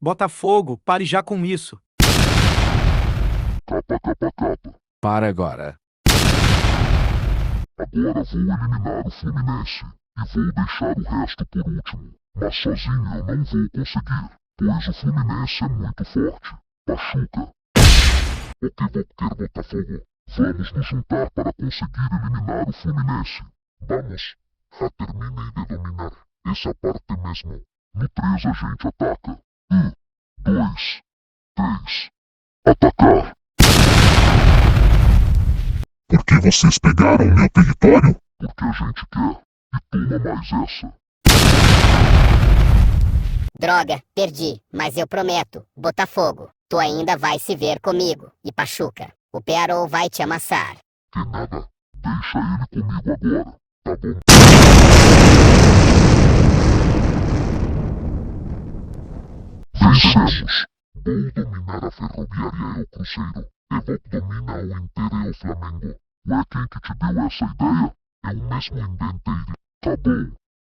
Botafogo, pare já com isso. Capa, capa, capa. Para agora. Agora vou eliminar o Fluminense e vou deixar o resto por último. Mas sozinho eu não vou conseguir, pois o Fluminense é muito forte. Pachuca. Ok, vou ter Botafogo. Vamos nos juntar para conseguir eliminar o Fluminense. Vamos. Já terminei de dominar essa parte mesmo. No 3 a gente ataca. 1, 2, 3. Atacar! Por que vocês pegaram meu território? Porque a gente quer. E toma mais essa. Droga, perdi, mas eu prometo, Botafogo, tu ainda vai se ver comigo. E Pachuca, o Pearol vai te amassar. Que nada. Deixa ele comigo agora. Tá bom? Vencemos. Vou dominar a Ferroviária e o Cruzeiro. Evoque domina o Inter e o Flamengo. Ué, quem que te deu essa ideia? Eu mesmo inventei. Tá bom.